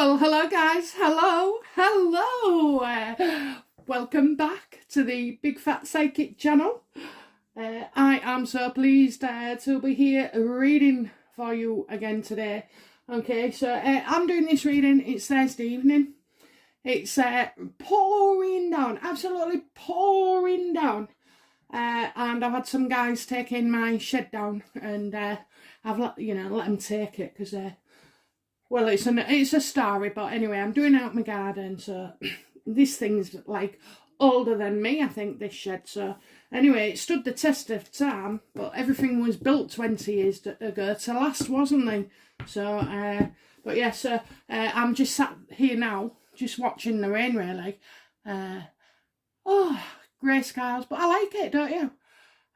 Well, hello guys, hello. Welcome back to the Big Fat Psychic channel. I am so pleased to be here reading for you again today. Okay, so I'm doing this reading, it's Thursday evening. It's pouring down, absolutely pouring down. And I've had some guys taking my shed down, and I've let them take it because well, it's a story, but anyway, I'm doing out my garden, so this thing's like older than me, I think, this shed. So anyway, it stood the test of time, but everything was built 20 years ago to last, wasn't they? So but yeah, so I'm just sat here now, just watching the rain, really. Oh, grey skies, but I like it, don't you?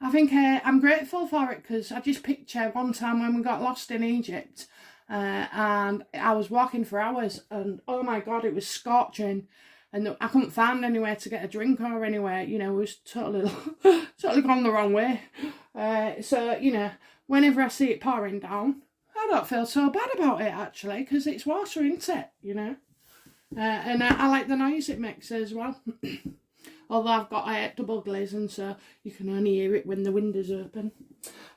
I think I'm grateful for it, because I just picture one time when we got lost in Egypt. And I was walking for hours, and oh my god, it was scorching, and I couldn't find anywhere to get a drink or anywhere. It was totally gone the wrong way. So whenever I see it pouring down, I don't feel so bad about it, actually, because it's water, isn't it? And I like the noise it makes as well. Although I've got double glazing, so you can only hear it when the windows open.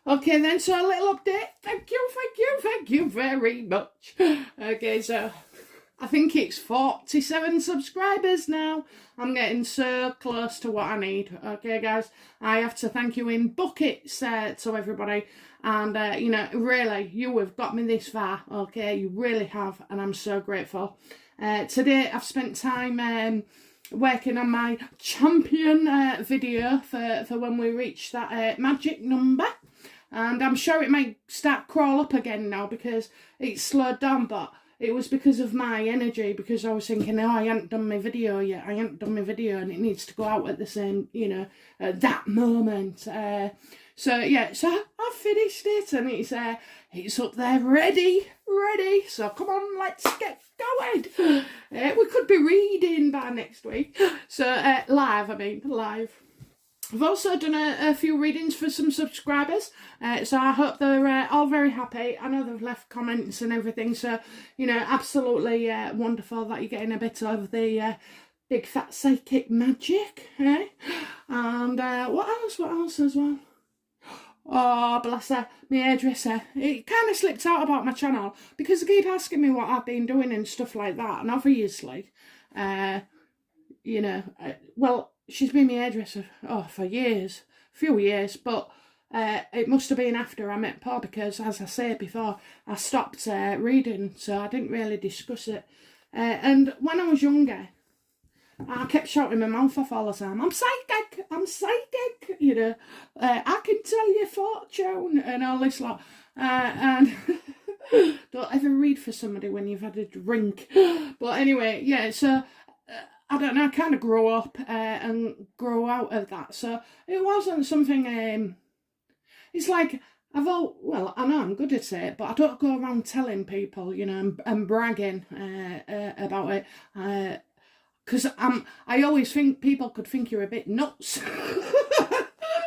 Okay then, so a little update. Thank you very much. Okay, so I think it's 47 subscribers now. I'm getting so close to what I need. Okay, guys, I have to thank you in buckets to everybody. And, really, you have got me this far. Okay, you really have, and I'm so grateful. Today, I've spent time working on my champion video for when we reach that magic number, and I'm sure it might start crawl up again now because it's slowed down, but it was because of my energy, because I was thinking, oh, I haven't done my video yet, and it needs to go out at the same, at that moment. So yeah, so I've finished it, and it's up there ready, so come on, let's get going. We could be reading by next week, so live. I've also done a few readings for some subscribers, so I hope they're all very happy. I know they've left comments and everything, so absolutely wonderful that you're getting a bit of the Big Fat Psychic magic, eh? And what else as well? Oh, bless her, my hairdresser. It kind of slipped out about my channel because they keep asking me what I've been doing and stuff like that. And obviously, well, she's been my hairdresser for years, a few years. But it must have been after I met Paul, because, as I said before, I stopped reading, so I didn't really discuss it. And when I was younger, I kept shouting my mouth off all the time. I'm psychic, I can tell your fortune and all this lot. And don't ever read for somebody when you've had a drink. But anyway, yeah, so I don't know, I kind of grow up and grow out of that. So it wasn't something, it's like, I know I'm good at it, but I don't go around telling people, and bragging about it. Because I always think people could think you're a bit nuts.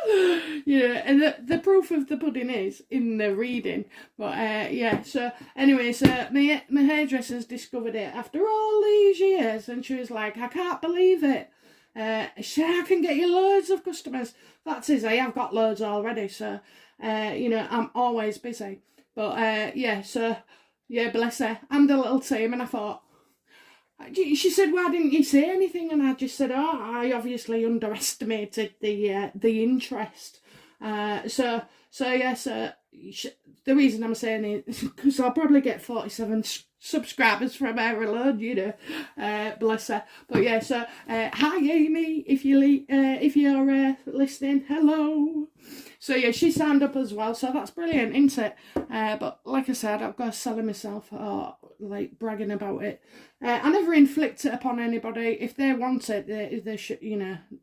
And the proof of the pudding is in the reading. But yeah, so anyway, so my hairdresser's discovered it after all these years, and she was like, I can't believe it. She said, I can get you loads of customers. That's it, I have got loads already, so I'm always busy. But yeah, so yeah, bless her, and the little team. And I thought, she said, why didn't you say anything? And I just said, oh, I obviously underestimated the interest. So yes, the reason I'm saying it is because I'll probably get 47 subscribers from her alone, bless her. But yeah, so hi Amy, if you're listening, hello. So yeah, she signed up as well, so that's brilliant, isn't it? But like I said, I've got to sell it myself, or like bragging about it. I never inflict it upon anybody. If they want it, they should,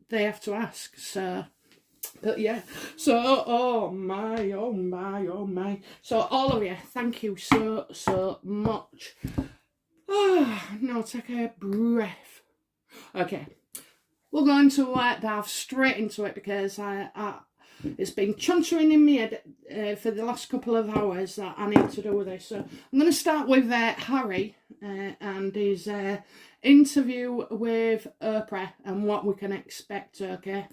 they have to ask. So, but yeah, so oh my. So all of you, thank you so much. Now take a breath. Okay, we're going to dive straight into it, because it's been chuntering in me head for the last couple of hours that I need to do with this. So I'm going to start with Harry, and his interview with Oprah and what we can expect, okay?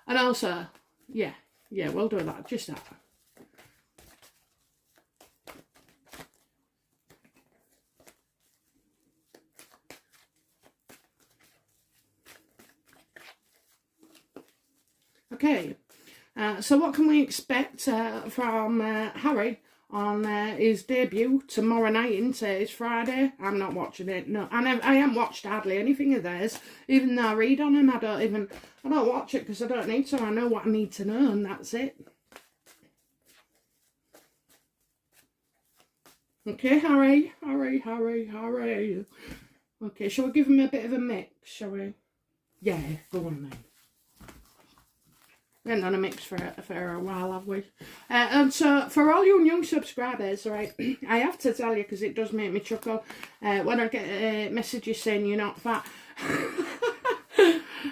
And also, yeah, we'll do that, just that. Okay, so what can we expect from Harry on his debut tomorrow night? It's Friday. I'm not watching it. No, I haven't watched hardly anything of theirs. Even though I read on them, I don't watch it because I don't need to. I know what I need to know, and that's it. Okay, Harry. Okay, shall we give him a bit of a mix, shall we? Yeah, go on then. We haven't done a mix for a while, have we? And so, for all you new subscribers, right, I have to tell you, because it does make me chuckle, when I get messages saying you're not fat.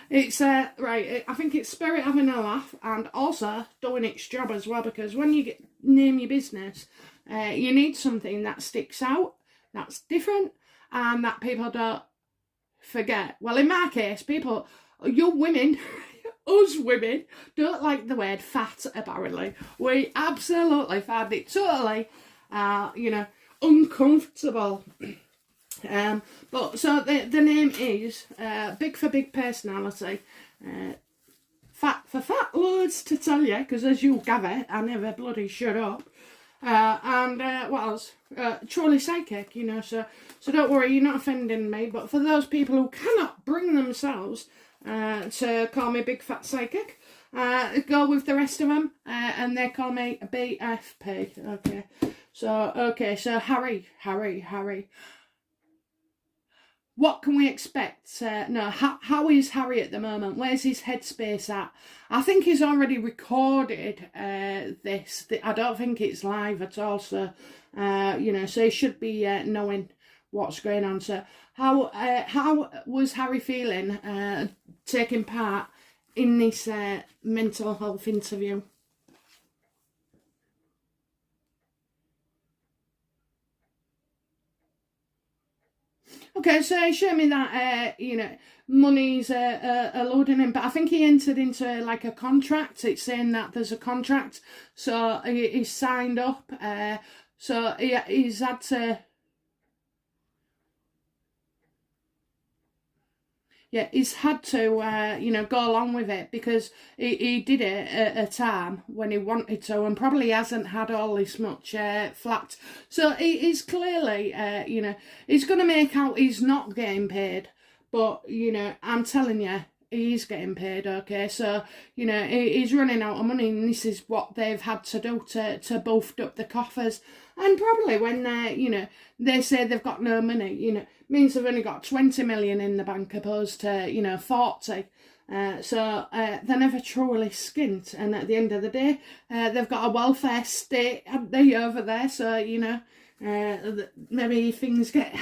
It's, right, I think it's spirit having a laugh, and also doing its job as well, because when you name your business, you need something that sticks out, that's different, and that people don't forget. Well, in my case, you women... us women don't like the word fat, apparently. We absolutely find it totally, uncomfortable. But so the name is Big for Big Personality. Fat for fat loads to tell you, because as you gather, I never bloody shut up. And what else? Truly psychic, so don't worry, you're not offending me. But for those people who cannot bring themselves to call me Big Fat Psychic, go with the rest of them, and they call me BFP. So Harry. What can we expect? How is Harry at the moment? Where's his headspace at? I think he's already recorded this. I don't think it's live at all, so, so he should be knowing what's going on. So how was Harry feeling taking part in this mental health interview? Okay, so he showed me that, money's loading him, but I think he entered into like a contract. It's saying that there's a contract, so he's signed up, so he's had to... Yeah, he's had to, go along with it, because he did it at a time when he wanted to, and probably hasn't had all this much flack. So he's clearly, he's going to make out he's not getting paid. But, I'm telling you, he's getting paid, okay? So, he's running out of money, and this is what they've had to do to boost up the coffers. And probably when they say they've got no money, means they've only got 20 million in the bank opposed to, 40. So they're never truly skint. And at the end of the day, they've got a welfare state, haven't they, over there? So, maybe things get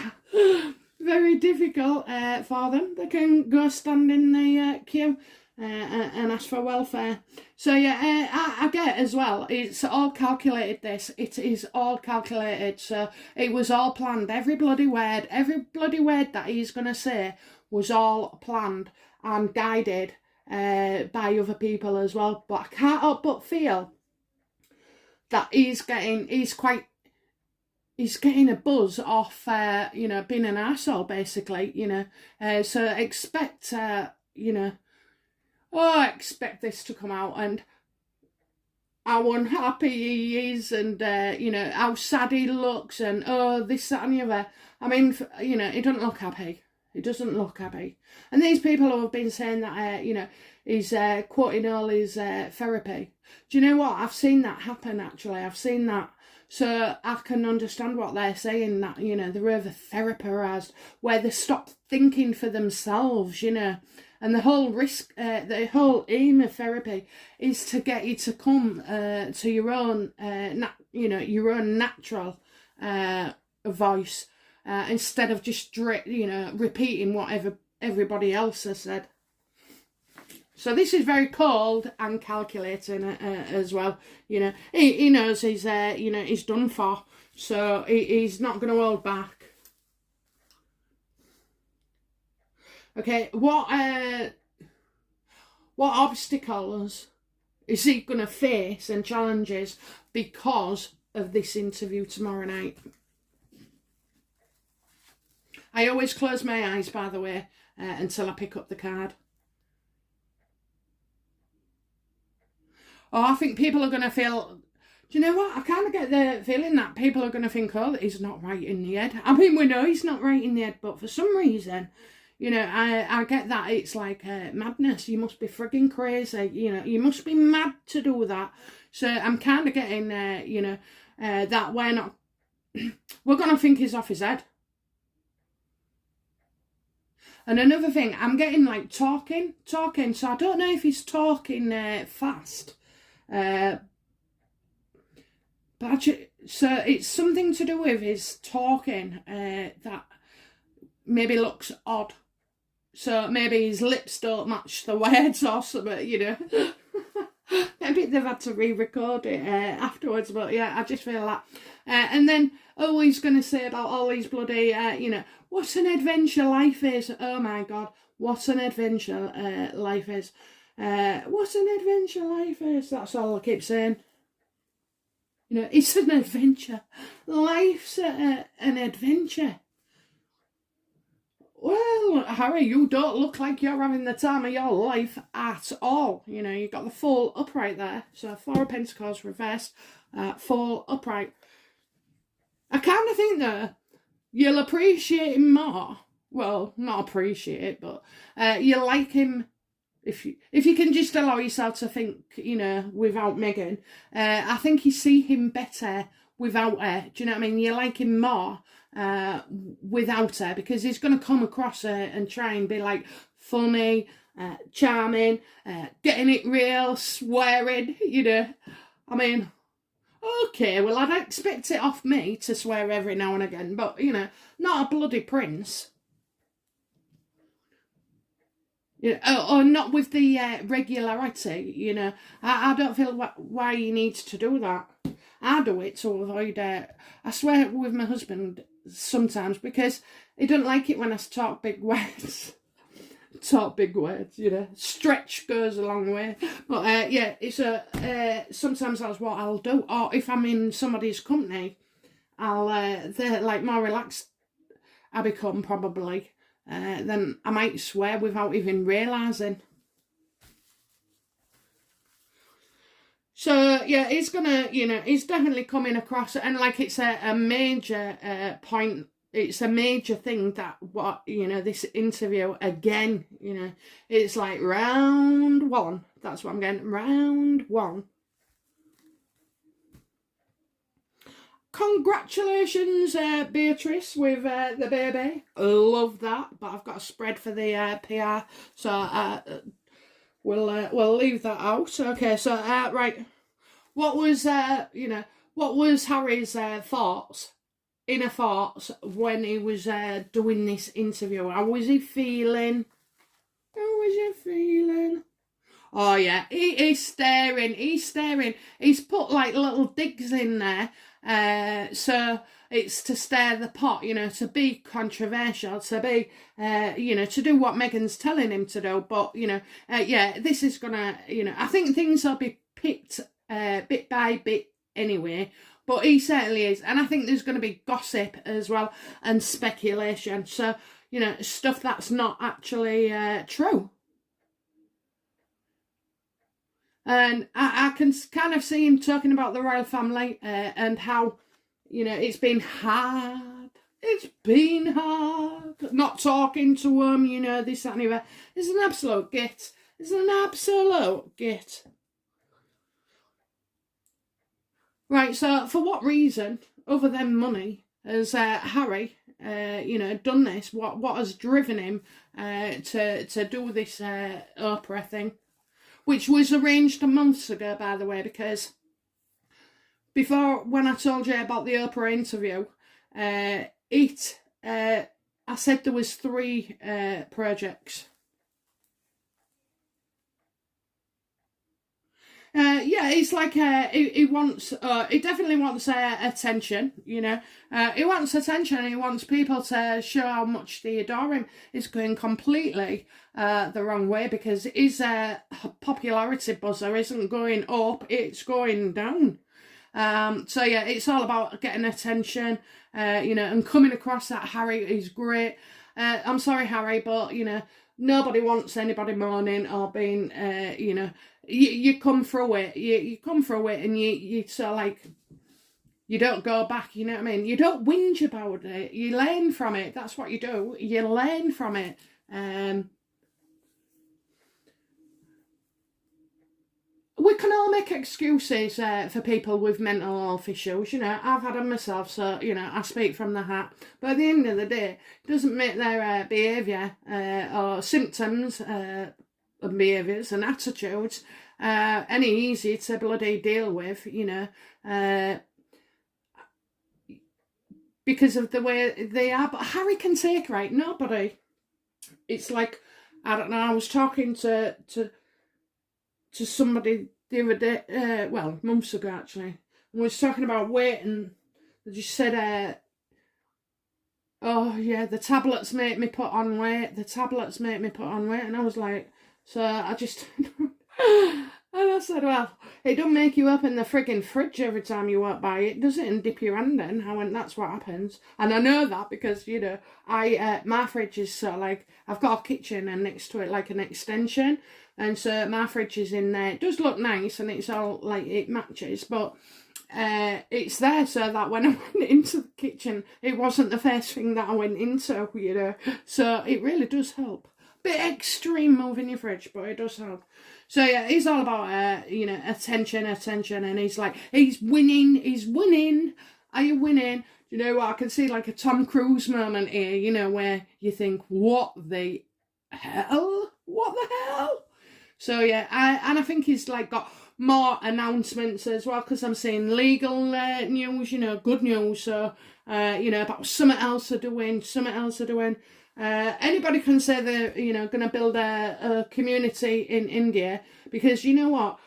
very difficult for them. They can go stand in the queue and ask for welfare. So yeah, I get as well, it's all calculated, it is all calculated, so it was all planned. Every bloody word that he's going to say was all planned and guided by other people as well. But I can't help but feel that he's getting a buzz off, being an arsehole, basically, so expect, I expect this to come out, and how unhappy he is, and, how sad he looks, and, this, that, and the other. I mean, he doesn't look happy. He doesn't look happy. And these people who have been saying that, he's quoting all his therapy. Do you know what? I've seen that happen, actually. I've seen that. So I can understand what they're saying, that, they're over therapized, where they stop thinking for themselves, And the whole aim of therapy is to get you to come to your own, your own natural voice, instead of just, repeating whatever everybody else has said. So this is very cold and calculating as well. You know, he knows he's you know, he's done for, so he's not going to hold back. Okay, what obstacles is he going to face and challenges because of this interview tomorrow night? I always close my eyes, by the way, until I pick up the card. Oh, I think people are going to feel... Do you know what? I kind of get the feeling that people are going to think, oh, he's not right in the head. I mean, we know he's not right in the head, but for some reason, you know, I get that it's like madness. You must be frigging crazy. You know, you must be mad to do that. So I'm kind of getting, you know, that we're not... we're going to think he's off his head. And another thing, I'm getting like talking. So I don't know if he's talking fast. But actually, so it's something to do with his talking that maybe looks odd. So maybe his lips don't match the words or something, you know. Maybe they've had to re-record it afterwards, but yeah, I just feel that. And then, oh, he's going to say about all these bloody, you know, what an adventure life is. Oh my God, what an adventure life is. What an adventure life is. That's all I keep saying. You know, it's an adventure. Life's an adventure. Well, Harry, you don't look like you're having the time of your life at all. You know, you got the full upright there. So 4 of Pentacles reversed, full upright. I kind of think that you'll appreciate him more. Well, not appreciate, but you like him if you can just allow yourself to think, you know, without Meghan. I think you see him better without her. Do you know what I mean? You like him more without her, because he's going to come across her and try and be like funny, charming, getting it real, swearing, you know. I mean, okay, well, I'd expect it off me to swear every now and again, but, you know, not a bloody prince. You know, or not with the regularity, you know. I don't feel why he needs to do that. I do it to avoid... I swear with my husband sometimes, because he doesn't like it when I talk big words. Talk big words, you know. Stretch goes a long way. But yeah, it's sometimes that's what I'll do. Or if I'm in somebody's company, they're like more relaxed I become probably. Then I might swear without even realising. So, yeah, it's gonna, you know, it's definitely coming across, and like it's a major point, it's a major thing that, what, you know, this interview, again, you know, it's like round one, that's what I'm getting, round one. Congratulations, Beatrice, with the baby. I love that, but I've got a spread for the PR, so we'll leave that out. Okay, so right, what was you know, what was Harry's thoughts, inner thoughts, when he was doing this interview? How was he feeling? How was he feeling? Oh yeah, he's staring. He's put like little digs in there. So it's to stir the pot, you know, to be controversial, to be, you know, to do what Meghan's telling him to do. But, you know, yeah, this is gonna, you know, I think things will be picked bit by bit anyway. But he certainly is. And I think there's going to be gossip as well and speculation. So, you know, stuff that's not actually true. And I can kind of see him talking about the royal family and how, you know, it's been hard. It's been hard. Not talking to him, you know, this, that and the other. It's an absolute git. It's an absolute git. Right, so for what reason, other than money, has Harry, you know, done this? What has driven him to do this Oprah thing? Which was arranged months ago, by the way, because before, when I told you about the Oprah interview, I said there was 3 projects. Yeah, it's like he wants, he definitely wants attention, you know. He wants attention, he wants people to show how much they adore him. It's going completely the wrong way, because his popularity buzzer isn't going up, it's going down. So yeah, it's all about getting attention, you know, and coming across that Harry is great. I'm sorry, Harry, but, you know, nobody wants anybody moaning or being, you know, you come through it, you come through it, and you sort of like, you don't go back, you know what I mean? You don't whinge about it, you learn from it, that's what you do, you learn from it. We can all make excuses for people with mental health issues, you know. I've had them myself, so, you know, I speak from the heart. But at the end of the day, it doesn't make their behaviour or symptoms and behaviours and attitudes any easy to bloody deal with, you know, because of the way they are. But Harry can take, right? Nobody. It's like, I don't know, I was talking to somebody the other day, well, months ago actually, and we was talking about weight, and they just said, oh yeah, the tablets make me put on weight, the tablets make me put on weight, and I was like, so I just, and I said, well, it don't make you up in the frigging fridge every time you walk by it, does it, and dip your hand in. I went, that's what happens. And I know that because, you know, my fridge is sort of like, I've got a kitchen and next to it like an extension, and so my fridge is in there. It does look nice and it's all like, it matches, but it's there so that when I went into the kitchen, it wasn't the first thing that I went into, you know. So it really does help. Bit extreme moving your fridge, but it does help. So yeah, he's all about you know, attention, and he's like, he's winning. Are you winning? You know what? I can see like a Tom Cruise moment here, you know, where you think, what the hell? So yeah, I think he's like got more announcements as well, because I'm seeing legal news, you know, good news. So you know, about something else they're doing. Anybody can say they're, you know, going to build a community in India, because you know what,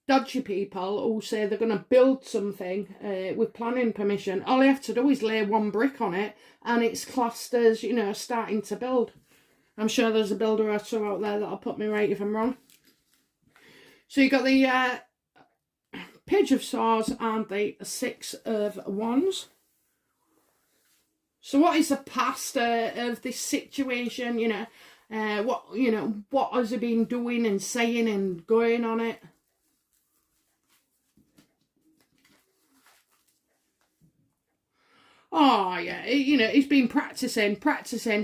dodgy people who say they're going to build something with planning permission, all you have to do is lay one brick on it and it's classed as, you know, starting to build. I'm sure there's a builder or two out there that'll put me right if I'm wrong. So you got the Page of Swords and the Six of Wands. So what is the past of this situation, you know? What has he been doing and saying and going on it? Oh, yeah, you know, he's been practising,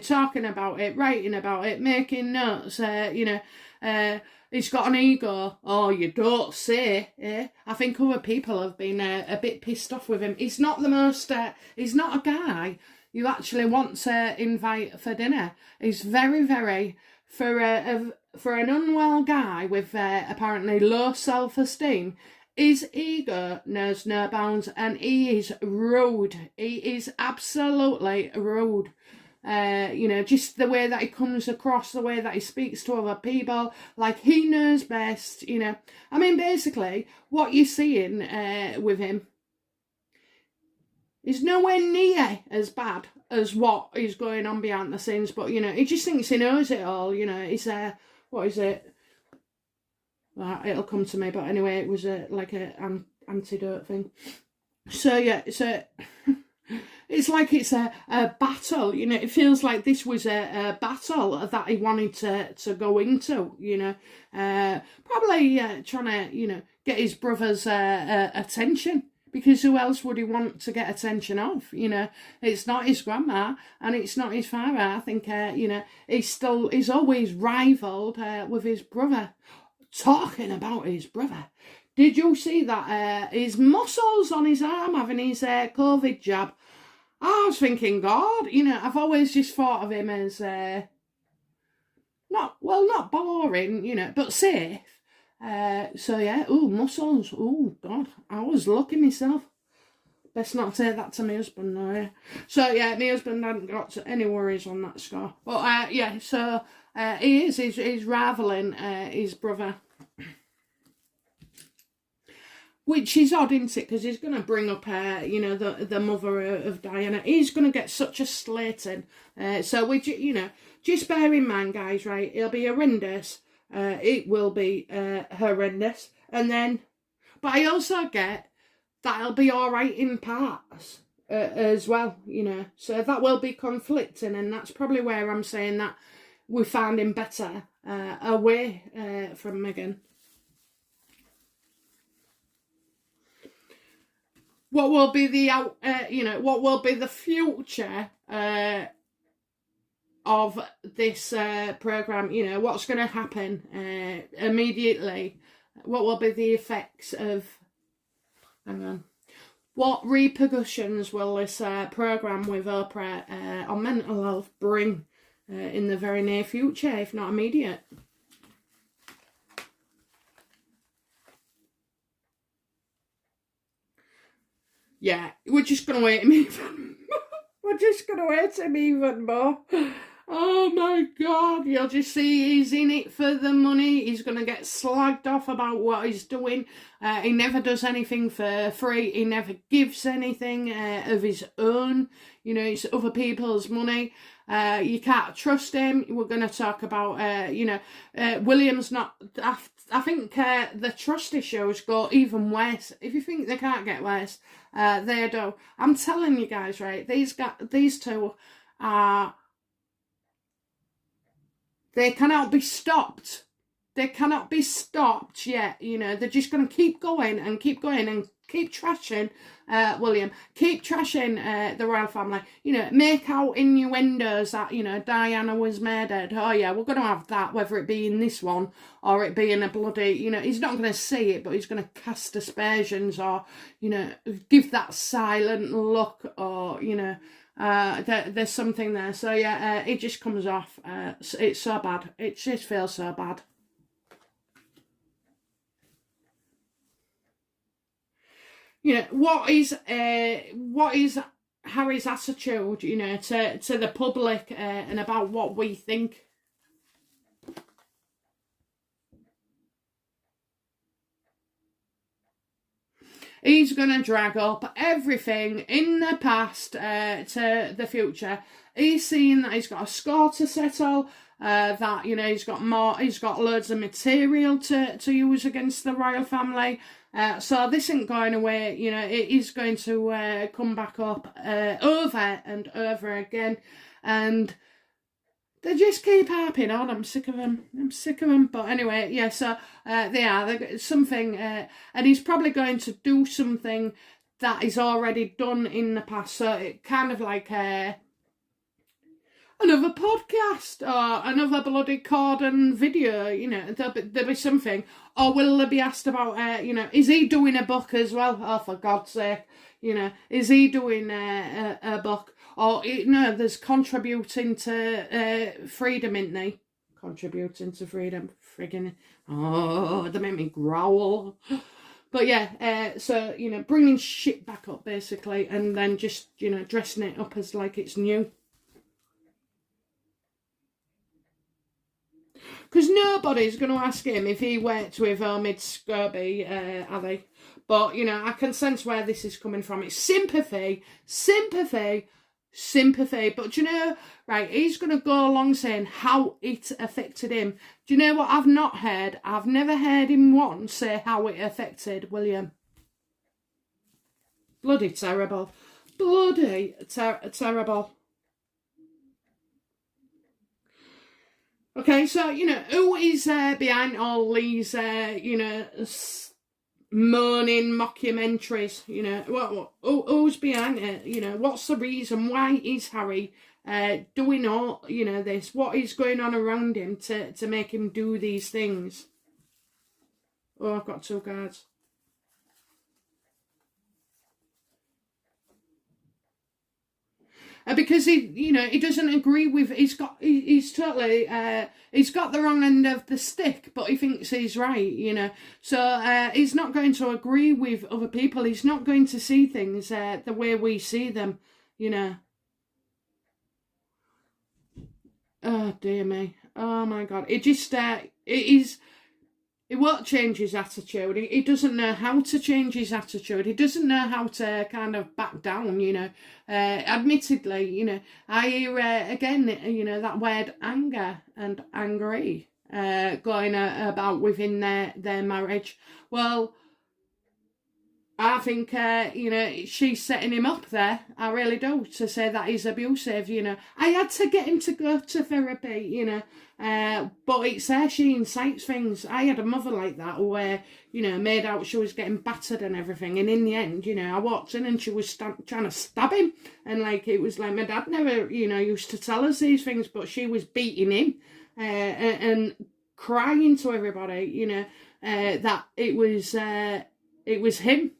talking about it, writing about it, making notes, you know. He's got an ego. Oh, you don't say, eh? I think other people have been a bit pissed off with him. He's not the most, he's not a guy you actually want to invite for dinner. He's very, very, for an unwell guy with apparently low self-esteem, his ego knows no bounds, and he is rude. He is absolutely rude. You know, just the way that he comes across, the way that he speaks to other people, like he knows best, you know. I mean, basically, what you're seeing with him is nowhere near as bad as what is going on behind the scenes, but, you know, he just thinks he knows it all, you know. He's, what is it? It'll come to me, but anyway, it was like an antidote thing. So yeah, it's like it's a battle, you know. It feels like this was a battle that he wanted to go into, you know. Probably trying to, you know, get his brother's attention, because who else would he want to get attention of, you know? It's not his grandma and it's not his father. I think, you know, he's always rivaled with his brother. Talking about his brother, did you see that his muscles on his arm having his COVID jab? I was thinking, God, you know, I've always just thought of him as not boring, you know, but safe. So yeah, muscles, God, I was looking myself. Best not say that to my husband, no. Yeah. So yeah, my husband hadn't got any worries on that score. But yeah, so he's rivaling his brother. which is odd, isn't it? Because he's going to bring up, you know, the mother of Diana. He's going to get such a slating. So, you know, just bear in mind, guys, right? It'll be horrendous. It will be horrendous. And then, but I also get that it'll be all right in parts as well, you know. So that will be conflicting, and that's probably where I'm saying that we found him better away from Meghan. What will be the you know, what will be the future of this program? You know, what's going to happen immediately? What will be the effects of? Hang on. What repercussions will this program with Oprah on mental health bring in the very near future, if not immediate? Yeah, we're just going to wait him even we're just going to wait him even more. Oh my God, you'll just see he's in it for the money. He's going to get slagged off about what he's doing. He never does anything for free. He never gives anything of his own. You know, it's other people's money. You can't trust him. We're going to talk about, you know, William's not... I think the trust issues go even worse. If you think they can't get worse, they do. I'm telling you guys, right, these two are... They cannot be stopped. They cannot be stopped yet. You know, they're just going to keep going and keep trashing William. Keep trashing the royal family. You know, make out innuendos that, you know, Diana was murdered. Oh, yeah, we're going to have that, whether it be in this one or it be in a bloody, you know, he's not going to say it, but he's going to cast aspersions or, you know, give that silent look or, you know, there's something there. So yeah, it just comes off. It's so bad. It just feels so bad. You know, what is Harry's attitude, you know, to the public and about what we think? He's going to drag up everything in the past to the future. He's seeing that he's got a score to settle, that, you know, he's got loads of material to use against the royal family. So this isn't going away, you know, it is going to come back up over and over again. And they just keep harping on. I'm sick of them. But anyway, yeah, so they've something, and he's probably going to do something that is already done in the past. So it kind of like another podcast or another bloody cordon video, you know, there'll be something. Or will they be asked about, you know, is he doing a book as well? Oh, for God's sake, you know, is he doing a book? Or, no, there's contributing to freedom, isn't they? Contributing to freedom. Friggin'. Oh, they make me growl. But yeah, so, you know, bringing shit back up, basically, and then just, you know, dressing it up as like it's new. Because nobody's going to ask him if he worked with Omid Scobie, are they? But, you know, I can sense where this is coming from. It's sympathy. But you know, right, he's going to go along saying how it affected him. Do you know what I've not heard? I've never heard him once say how it affected William. Bloody terrible. Terrible. Okay, so, you know, who is behind all these, you know, moaning mockumentaries? You know, who's behind it? You know, what's the reason? Why is Harry doing all, you know, this? What is going on around him to make him do these things? Oh, I've got 2 cards. Because he, you know, he doesn't agree with. He's totally. He's got the wrong end of the stick, but he thinks he's right. You know, so he's not going to agree with other people. He's not going to see things the way we see them. You know. Oh dear me. Oh my God. It just. It is. he won't change his attitude. He doesn't know how to change his attitude. He doesn't know how to kind of back down, you know. Admittedly, you know, I hear, again, you know, that word anger and angry going about within their marriage. Well, I think, you know, she's setting him up there. I really do, to say that he's abusive, you know. I had to get him to go to therapy, you know. But it's there, she incites things. I had a mother like that where, you know, made out she was getting battered and everything. And in the end, you know, I walked in and she was trying to stab him. And, like, it was like, my dad never, you know, used to tell us these things, but she was beating him and crying to everybody, you know, that it was him.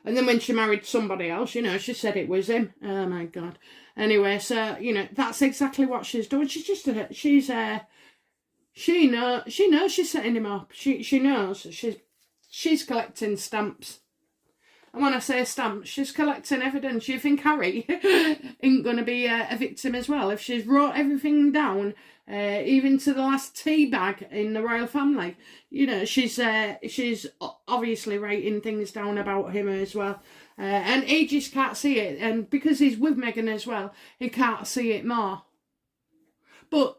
And then when she married somebody else, you know, she said it was him. Oh, my God. Anyway, so, you know, that's exactly what she's doing. She's just, she knows she's setting him up. She knows she's collecting stamps. And when I say stamps, she's collecting evidence. You think Harry ain't going to be a victim as well? If she's wrote everything down, even to the last tea bag in the royal family, you know, she's obviously writing things down about him as well. And he just can't see it. And because he's with Meghan as well, he can't see it more. But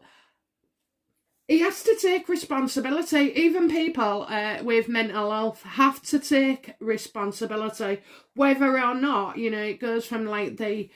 he has to take responsibility. Even people with mental health have to take responsibility, whether or not, you know, it goes from like the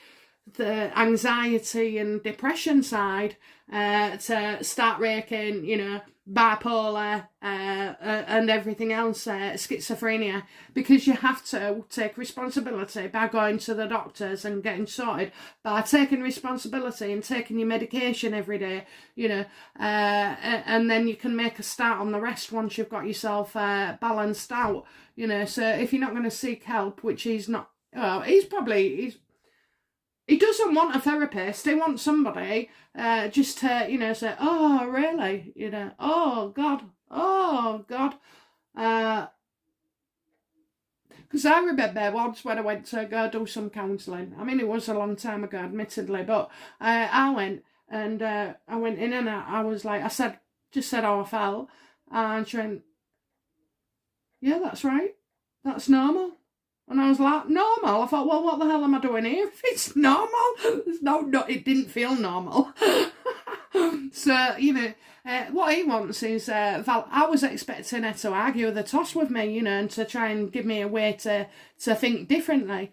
anxiety and depression side to start raking, you know, bipolar and everything else, schizophrenia, because you have to take responsibility by going to the doctors and getting sorted, by taking responsibility and taking your medication every day, you know, and then you can make a start on the rest once you've got yourself balanced out, you know. So if you're not going to seek help, which he's not, well, he doesn't want a therapist. He wants somebody just to, you know, say, oh, really? You know, oh, God. Because I remember once when I went to go do some counselling. I mean, it was a long time ago, admittedly, but I went in and I was like, just said how I felt. And she went, yeah, that's right. That's normal. And I was like, normal? I thought, well, what the hell am I doing here? If it's normal, it didn't feel normal. So, you know, what he wants is, I was expecting her to argue the toss with me, you know, and to try and give me a way to think differently.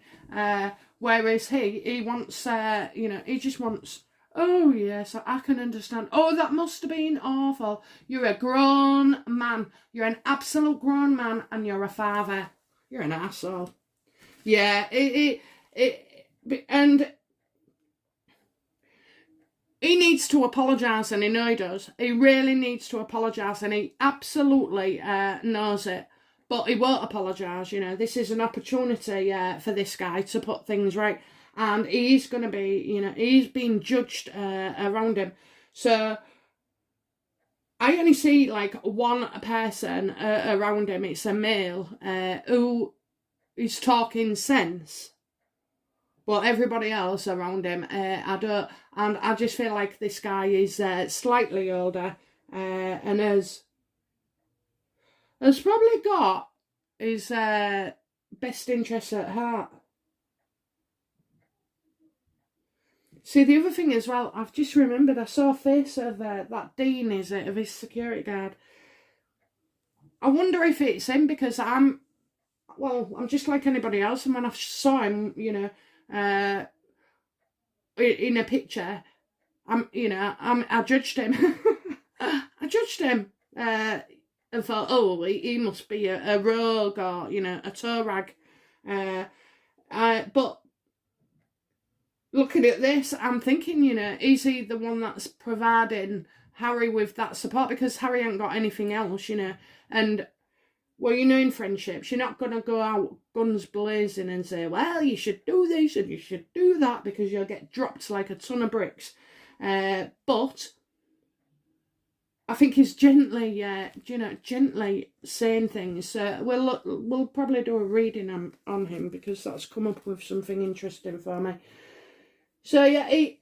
Whereas he wants, you know, he just wants, oh, yes, I can understand. Oh, that must have been awful. You're a grown man. You're an absolute grown man, and you're a father. You're an asshole. Yeah, and he needs to apologise, and he knows he does. He really needs to apologise, and he absolutely knows it. But he won't apologise, you know. This is an opportunity for this guy to put things right. And he's going to be, you know, he's being judged around him. So I only see, like, one person around him. It's a male who is talking sense. But everybody else around him, I don't. And I just feel like this guy is slightly older and has probably got his best interests at heart. See, the other thing as well, I've just remembered, I saw a face of that Dean, is it, of his security guard. I wonder if it's him, because I'm just like anybody else, and when I saw him, you know, in a picture, I judged him. I judged him and thought, oh, he must be a rogue, or, you know, a tow rag. But looking at this, I'm thinking, you know, is he the one that's providing Harry with that support? Because Harry ain't got anything else, you know. And, well, you know, in friendships, you're not going to go out guns blazing and say, well, you should do this and you should do that, because you'll get dropped like a ton of bricks. But I think he's gently saying things. We'll probably do a reading on him, because that's come up with something interesting for me. So, yeah, he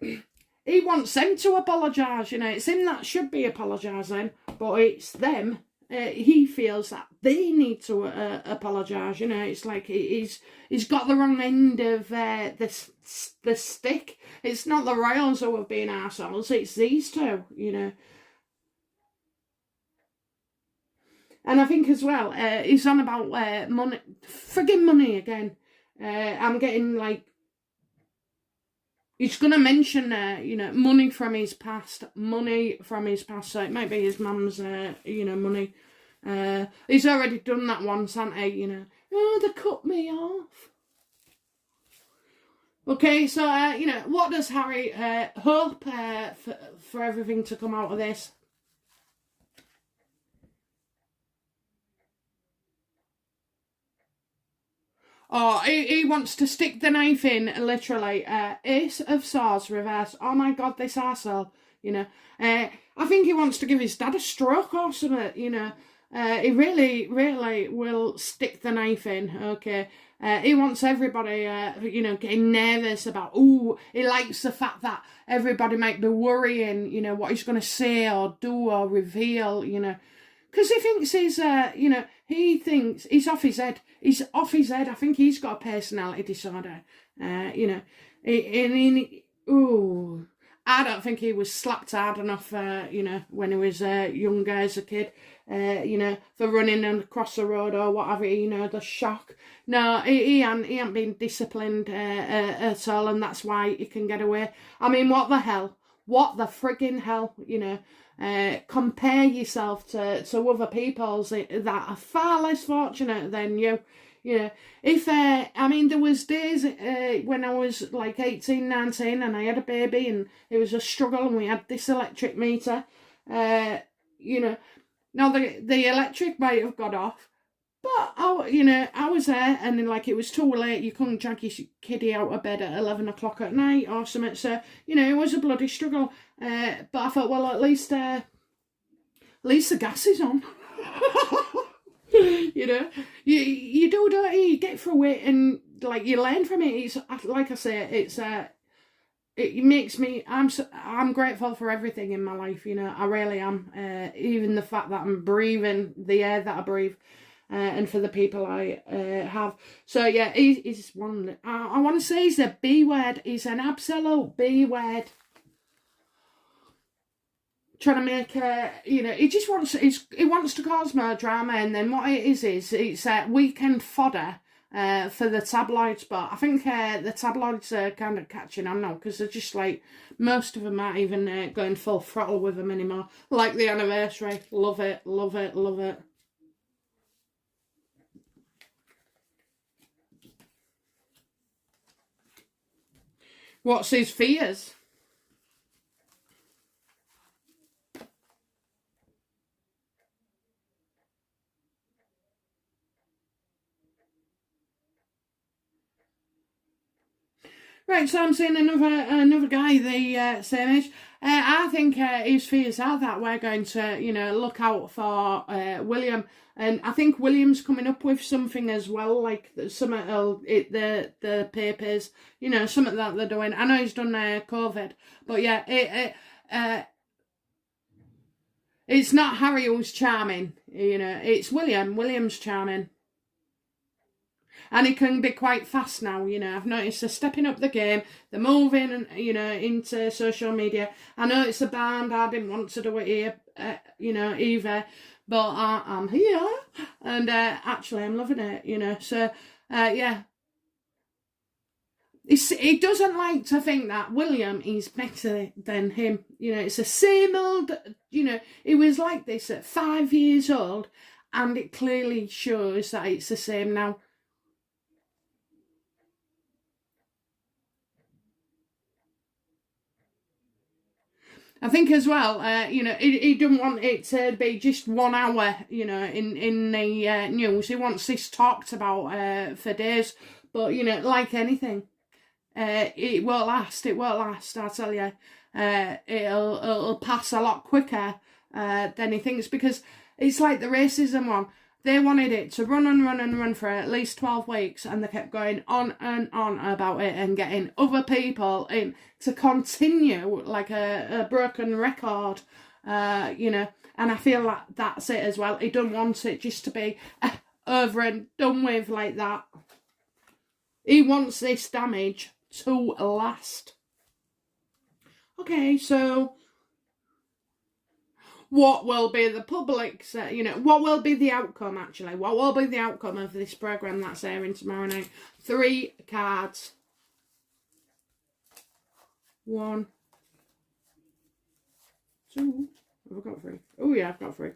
wants them to apologise, you know. It's him that should be apologising, but it's them he feels that they need to apologise. You know, it's like he's got the wrong end of the stick. It's not the royals who have been arseholes, it's these two, you know. And I think as well, he's on about money, frigging money again. I'm getting like, he's going to mention, you know, money from his past, so it might be his mum's, you know, money. He's already done that once, hasn't he, you know. Oh, they cut me off. Okay, so, you know, what does Harry hope for everything to come out of this? Oh, he wants to stick the knife in, literally. Ace of Swords reverse. Oh my God, this arsehole, you know. I think he wants to give his dad a stroke or something, you know. He really, really will stick the knife in, okay. He wants everybody, you know, getting nervous about, ooh, he likes the fact that everybody might be worrying, you know, what he's going to say or do or reveal, you know. Because he thinks he's, you know, he thinks he's off his head. He's off his head. I think he's got a personality disorder. You know, ooh, I don't think he was slapped hard enough, you know, when he was younger as a kid. You know, for running across the road or whatever, you know, the shock. No, he ain't been disciplined at all, and that's why he can get away. I mean, what the hell? What the friggin' hell, you know? Compare yourself to other people's that are far less fortunate than you. You know, if, I mean, there was days when I was like 18, 19 and I had a baby and it was a struggle and we had this electric meter, you know, now the electric might have got off, but you know, I was there and then like it was too late, you couldn't drag your kiddie out of bed at 11 o'clock at night or something, so, you know, it was a bloody struggle, but I thought, well, at least the gas is on. You know, you do, don't you? You get through it and like you learn from it. It's like I say, it's it makes me. I'm grateful for everything in my life. You know, I really am. Even the fact that I'm breathing the air that I breathe, and for the people I have. So yeah, he's one. I want to say he's a B word. He's an absolute B word. Trying to make you know, he just wants, he wants to cause more drama, and then what it is it's weekend fodder for the tabloids, but I think the tabloids are kind of catching on now, because they're just like, most of them aren't even going full throttle with them anymore, like the anniversary. Love it, love it, love it. What's his fears? Right, so I'm seeing another guy the same age. I think his fears are that we're going to, you know, look out for William, and I think William's coming up with something as well, like something the papers, you know, something that they're doing. I know he's done COVID, but yeah, it's not Harry who's charming, you know, it's William. William's charming. And it can be quite fast now, you know. I've noticed they're stepping up the game. They're moving, you know, into social media. I know it's a band. I didn't want to do it here, you know, either. But I'm here. And actually, I'm loving it, you know. So, yeah. He doesn't like to think that William is better than him. You know, it's the same old, you know, he was like this at 5 years old. And it clearly shows that it's the same now. I think as well, you know, he doesn't want it to be just 1 hour, you know, in the news. He wants this talked about for days. But, you know, like anything, it won't last. It won't last, I tell you. It'll pass a lot quicker than he thinks, because it's like the racism one. They wanted it to run and run and run for at least 12 weeks, and they kept going on and on about it and getting other people in to continue like a broken record. you know, and I feel like that's it as well. He don't want it just to be over and done with like that. He wants this damage to last. Okay, so what will be the public's, you know, what will be the outcome, actually? What will be the outcome of this programme that's airing tomorrow night? 3 cards. 1, 2. Have I got 3? Oh, yeah, I've got 3.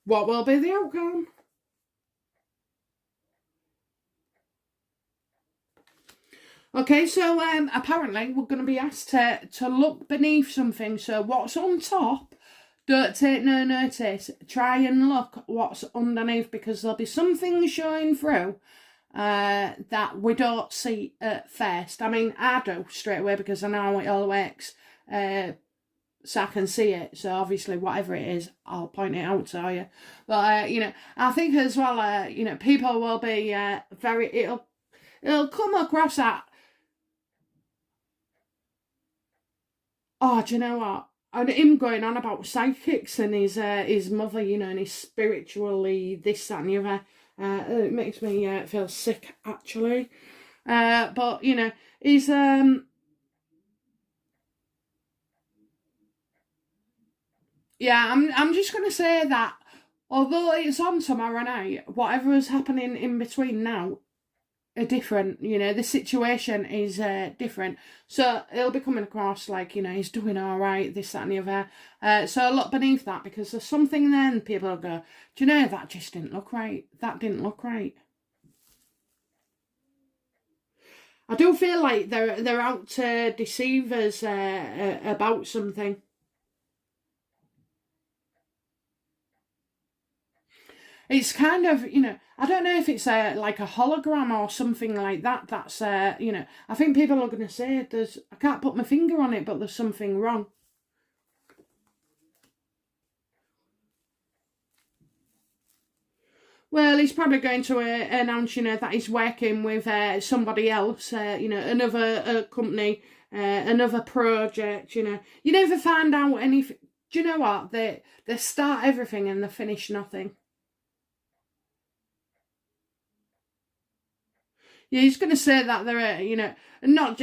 What will be the outcome? Okay, so apparently we're going to be asked to look beneath something. So what's on top, don't take no notice. Try and look what's underneath, because there'll be something showing through that we don't see at first. I mean, I do straight away because I know how it all works. So I can see it. So obviously whatever it is, I'll point it out to you. But, you know, I think as well, you know, people will be it'll come across that. Oh, do you know what? And him going on about psychics and his mother, you know, and he's spiritually this, that and the other. It makes me feel sick, actually. But, you know, he's... Yeah, I'm just going to say that although it's on tomorrow night, whatever is happening in between now are different. You know, the situation is different. So he'll be coming across like, you know, he's doing all right, this, that and the other. So look beneath that, because there's something then people will go, do you know, that just didn't look right. That didn't look right. I do feel like they're out to deceive us about something. It's kind of, you know, I don't know if it's like a hologram or something like that. That's, you know, I think people are going to say I can't put my finger on it, but there's something wrong. Well, he's probably going to announce, you know, that he's working with somebody else, you know, another company, another project, you know. You never find out anything. Do you know what? They start everything and they finish nothing. Yeah, he's going to say that they're, you know, not.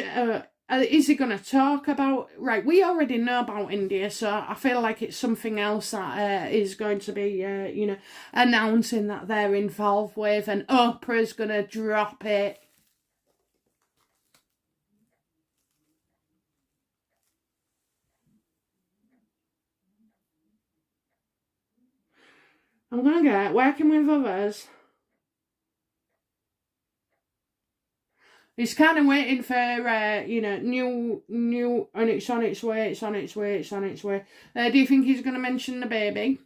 Is he going to talk about? Right, we already know about India, so I feel like it's something else that is going to be, you know, announcing that they're involved with, and Oprah's going to drop it. I'm going to get working with others. He's kind of waiting for, you know, new, and it's on its way, it's on its way, it's on its way. Do you think he's going to mention the baby?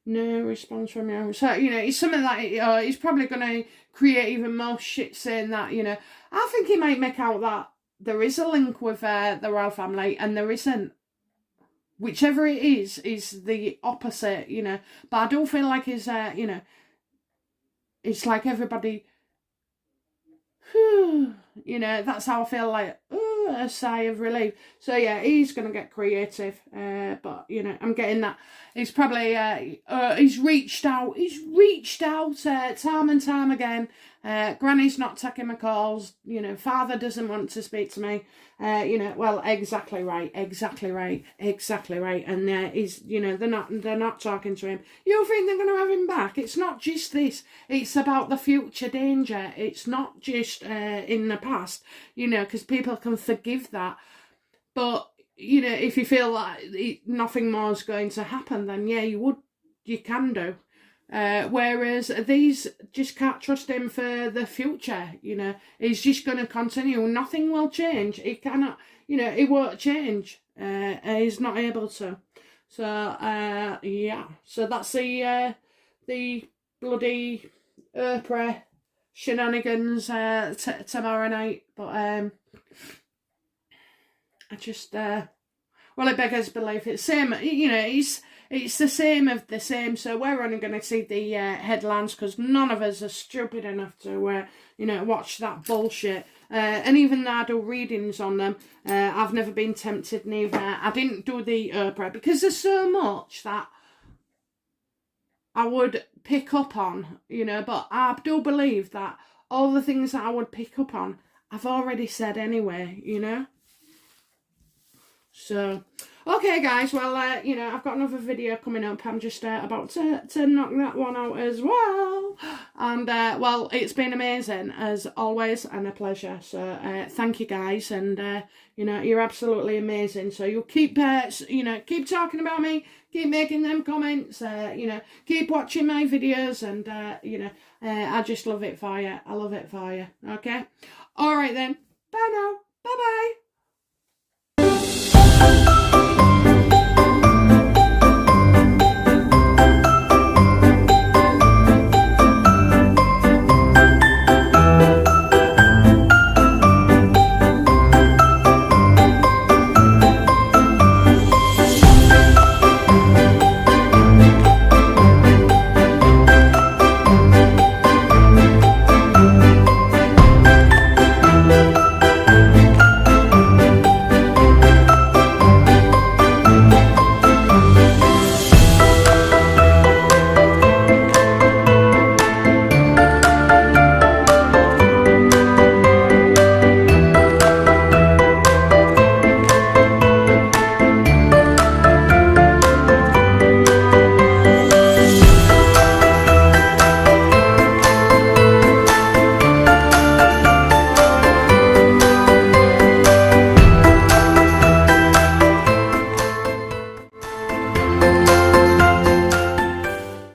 No response from you. So, you know, it's something that he's probably going to create even more shit saying that, you know. I think he might make out that there is a link with the royal family and there isn't. Whichever it is the opposite, you know. But I don't feel like it's, you know, it's like everybody, whew, you know, that's how I feel like, a sigh of relief. So yeah, he's going to get creative. But, you know, I'm getting that. He's probably, he's reached out time and time again. Granny's not taking my calls. You know, father doesn't want to speak to me. You know, well, exactly right. And he's, you know, they're not talking to him. You think they're going to have him back? It's not just this. It's about the future danger. It's not just in the past, you know, because people can forgive that. But, you know, if you feel like nothing more is going to happen, then yeah, you can do. Whereas these just can't trust him for the future, you know. He's just going to continue. Nothing will change. He cannot, you know, it won't change. He's not able to. So, yeah. So that's the bloody Oprah shenanigans tomorrow night. But I just, well, it beggars belief. It's same, you know, it's the same of the same. So we're only going to see the headlines, because none of us are stupid enough to, you know, watch that bullshit. And even though I do readings on them, I've never been tempted neither. I didn't do the Oprah because there's so much that I would pick up on, you know, but I do believe that all the things that I would pick up on, I've already said anyway, you know. So, okay, guys, well, you know, I've got another video coming up. I'm just about to knock that one out as well. And, well, it's been amazing, as always, and a pleasure. So, thank you, guys. And, you know, you're absolutely amazing. So, you'll keep, you know, keep talking about me. Keep making them comments. You know, keep watching my videos. And, you know, I just love it for you. I love it for you. Okay? All right, then. Bye now. Bye-bye.